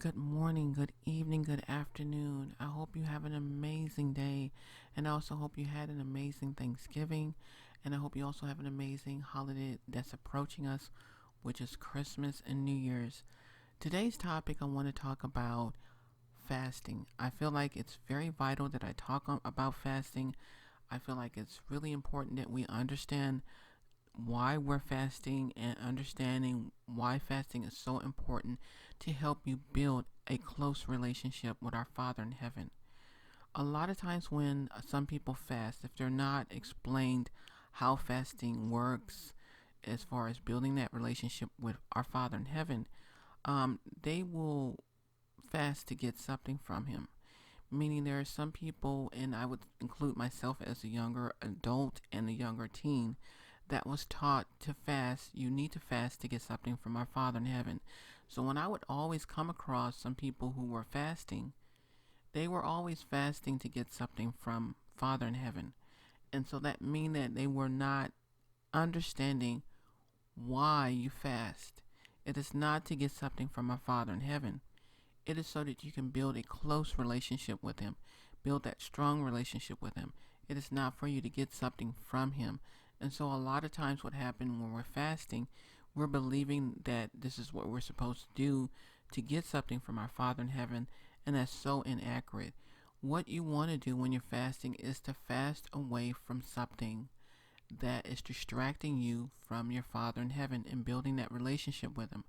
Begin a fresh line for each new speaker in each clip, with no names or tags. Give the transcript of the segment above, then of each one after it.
Good morning, good evening, good afternoon. I hope you have an amazing day, and I also hope you had an amazing Thanksgiving, and I hope you also have an amazing holiday that's approaching us, which is Christmas and New Year's. Today's topic, I want to talk about fasting. I feel like it's very vital that I talk about fasting. I feel like it's really important that we understand why we're fasting and understanding why fasting is so important to help you build a close relationship with our Father in heaven. A lot of times when some people fast, if they're not explained how fasting works as far as building that relationship with our Father in heaven, they will fast to get something from Him. Meaning there are some people, and I would include myself as a younger adult and a younger teen, that was taught to fast. You need to fast to get something from our Father in heaven. So when I would always come across some people who were fasting, they were always fasting to get something from Father in heaven. And so that means that they were not understanding why you fast. It is not to get something from our Father in heaven. It is so that you can build a close relationship with Him, build that strong relationship with Him. It is not for you to get something from Him. And so a lot of times what happens when we're fasting, we're believing that this is what we're supposed to do to get something from our Father in heaven, and that's so inaccurate. What you want to do when you're fasting is to fast away from something that is distracting you from your Father in heaven and building that relationship with Him.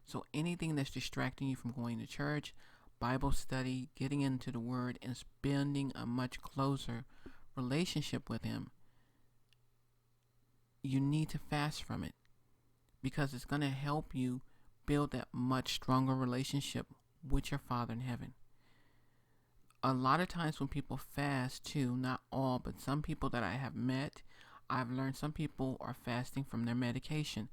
So anything that's distracting you from going to church, Bible study, getting into the Word, and spending a much closer relationship with Him, you need to fast from it because it's going to help you build that much stronger relationship with your Father in heaven. A lot of times when people fast too, not all, but some people that I have met, I've learned some people are fasting from their medication.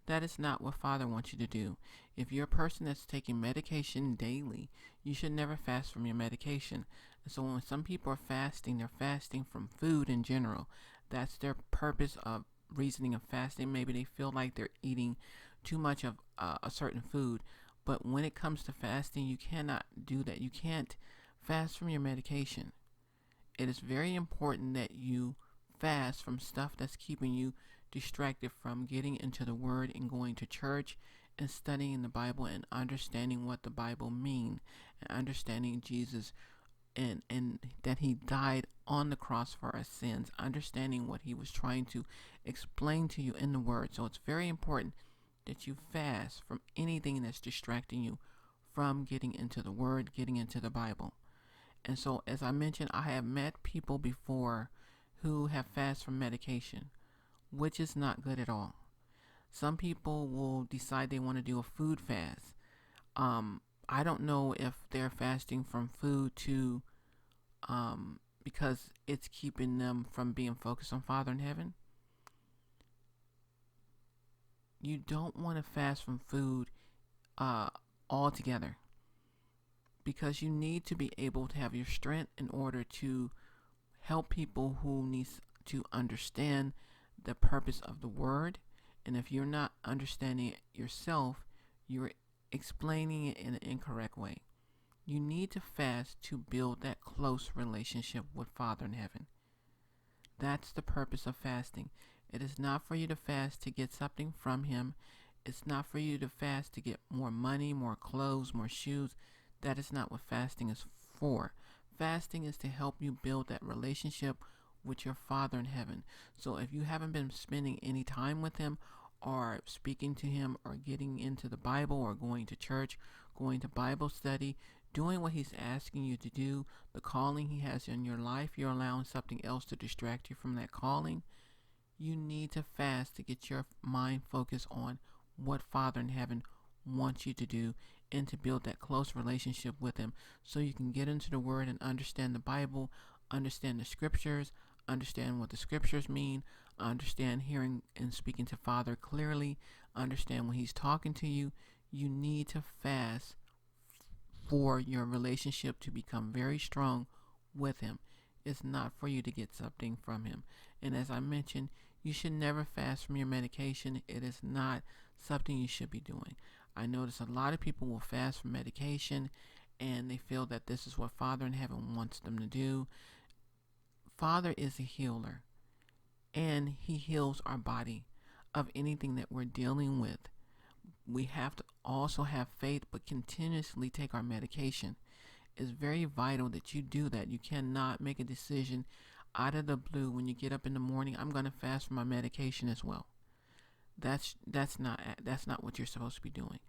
That is not what Father wants you to do. If you're a person that's taking medication daily, you should never fast from your medication. And so when some people are fasting, they're fasting from food in general. That's their purpose of reasoning of fasting. Maybe they feel like they're eating too much of a certain food. But when it comes to fasting, you cannot do that. You can't fast from your medication. It is very important that you fast from stuff that's keeping you distracted from getting into the Word and going to church and studying the Bible and understanding what the Bible means and understanding Jesus and that He died on the cross for our sins, understanding what He was trying to explain to you in the Word. So it's very important that you fast from anything that's distracting you from getting into the Word, getting into the Bible. And so, as I mentioned, I have met people before who have fasted from medication, which is not good at all. Some people will decide they want to do a food fast. I don't know if they're fasting from food to because it's keeping them from being focused on Father in heaven. You don't want to fast from food altogether because you need to be able to have your strength in order to help people who need to understand the purpose of the Word. And if you're not understanding it yourself, you're explaining it in an incorrect way. You need to fast to build that close relationship with Father in heaven. That's the purpose of fasting. It is not for you to fast to get something from Him. It's not for you to fast to get more money, more clothes, more shoes. That is not what fasting is for. Fasting is to help you build that relationship with your Father in heaven. So if you haven't been spending any time with Him or speaking to Him or getting into the Bible or going to church, going to Bible study, doing what He's asking you to do, the calling He has in your life, you're allowing something else to distract you from that calling. You need to fast to get your mind focused on what Father in heaven wants you to do and to build that close relationship with Him so you can get into the Word and understand the Bible, understand the Scriptures, understand what the Scriptures mean, understand hearing and speaking to Father clearly, understand when He's talking to you. You need to fast for your relationship to become very strong with Him. It's not for you to get something from Him. And as I mentioned, you should never fast from your medication. It is not something you should be doing. I notice a lot of people will fast from medication and they feel that this is what Father in heaven wants them to do. Father is a healer, and he heals our body of anything that we're dealing with. We have to also have faith, but continuously take our medication. It's very vital that you do that. You cannot make a decision out of the blue when you get up in the morning. I'm going to fast from my medication as well. That's not what you're supposed to be doing.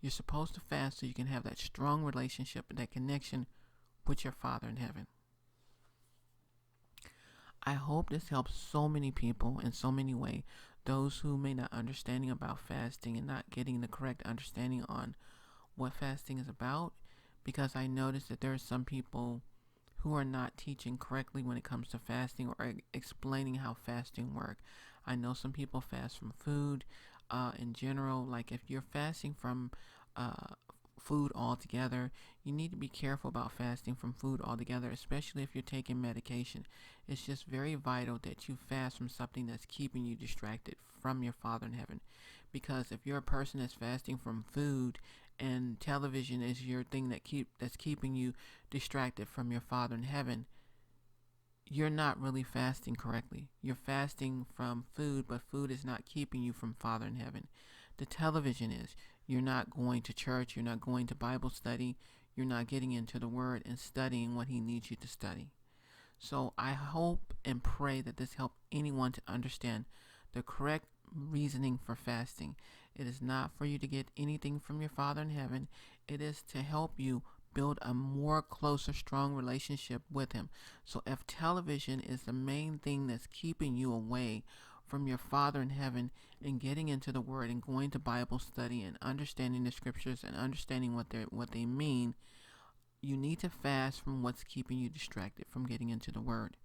You're supposed to fast so you can have that strong relationship and that connection with your Father in heaven. I hope this helps so many people in so many ways. Those who may not understanding about fasting and not getting the correct understanding on what fasting is about, because I noticed that there are some people who are not teaching correctly when it comes to fasting or explaining how fasting works. I know some people fast from food in general. Like if you're fasting from food altogether, you need to be careful about fasting from food altogether, especially if you're taking medication. It's just very vital that you fast from something that's keeping you distracted from your Father in heaven. Because if you're a person that's fasting from food and television is your thing that's keeping you distracted from your Father in heaven, you're not really fasting correctly. You're fasting from food, but food is not keeping you from Father in heaven. The television is. You're not going to church. You're not going to Bible study. You're not getting into the Word and studying what He needs you to study. So I hope and pray that this helps anyone to understand the correct reasoning for fasting. It is not for you to get anything from your Father in heaven. It is to help you build a more closer, strong relationship with Him. So if television is the main thing that's keeping you away from your Father in heaven and getting into the Word and going to Bible study and understanding the scriptures and understanding what they mean, you need to fast from what's keeping you distracted from getting into the Word.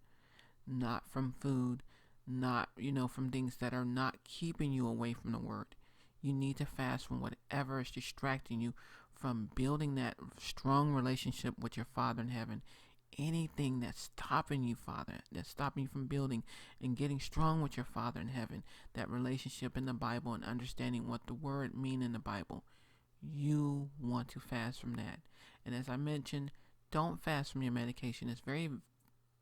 Not from food, not, from things that are not keeping you away from the Word. You need to fast from whatever is distracting you from building that strong relationship with your Father in heaven. Anything that's stopping you, Father, that's stopping you from building and getting strong with your Father in heaven, that relationship in the Bible and understanding what the Word means in the Bible, you want to fast from that. And as I mentioned, don't fast from your medication. It's very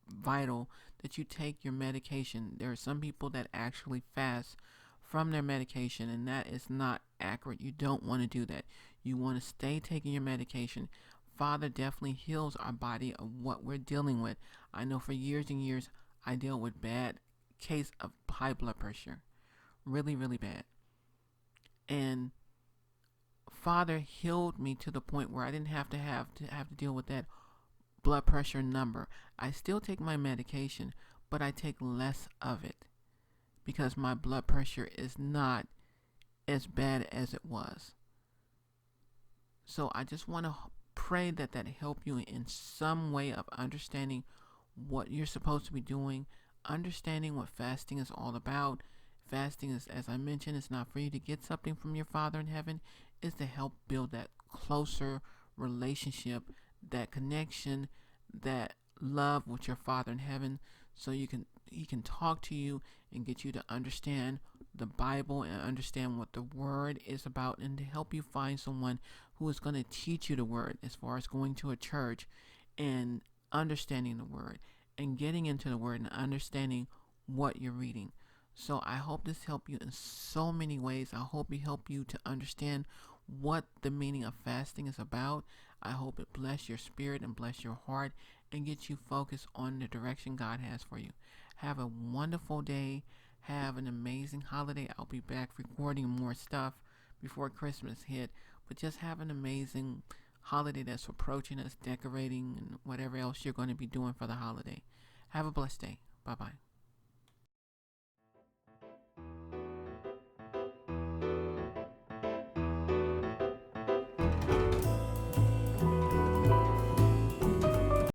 vital that you take your medication. There are some people that actually fast from their medication, and that is not accurate. You don't want to do that. You want to stay taking your medication. Father definitely heals our body of what we're dealing with. I know for years and years I dealt with bad case of high blood pressure. Really, really bad. And Father healed me to the point where I didn't have to deal with that blood pressure number. I still take my medication, but I take less of it because my blood pressure is not as bad as it was. So I just want to pray that help you in some way of understanding what you're supposed to be doing, understanding what fasting is all about. Fasting is, as I mentioned, it's not for you to get something from your Father in heaven. It's to help build that closer relationship, that connection, that love with your Father in heaven, so he can talk to you and get you to understand the Bible and understand what the Word is about, and to help you find someone who is going to teach you the Word, as far as going to a church and understanding the Word and getting into the Word and understanding what you're reading. So I hope this helped you in so many ways. I hope it helped you to understand what the meaning of fasting is about. I hope it bless your spirit and bless your heart and get you focused on the direction God has for you. Have a wonderful day. Have an amazing holiday. I'll be back recording more stuff before Christmas hit. But just have an amazing holiday that's approaching us, decorating and whatever else you're going to be doing for the holiday. Have a blessed day. Bye-bye.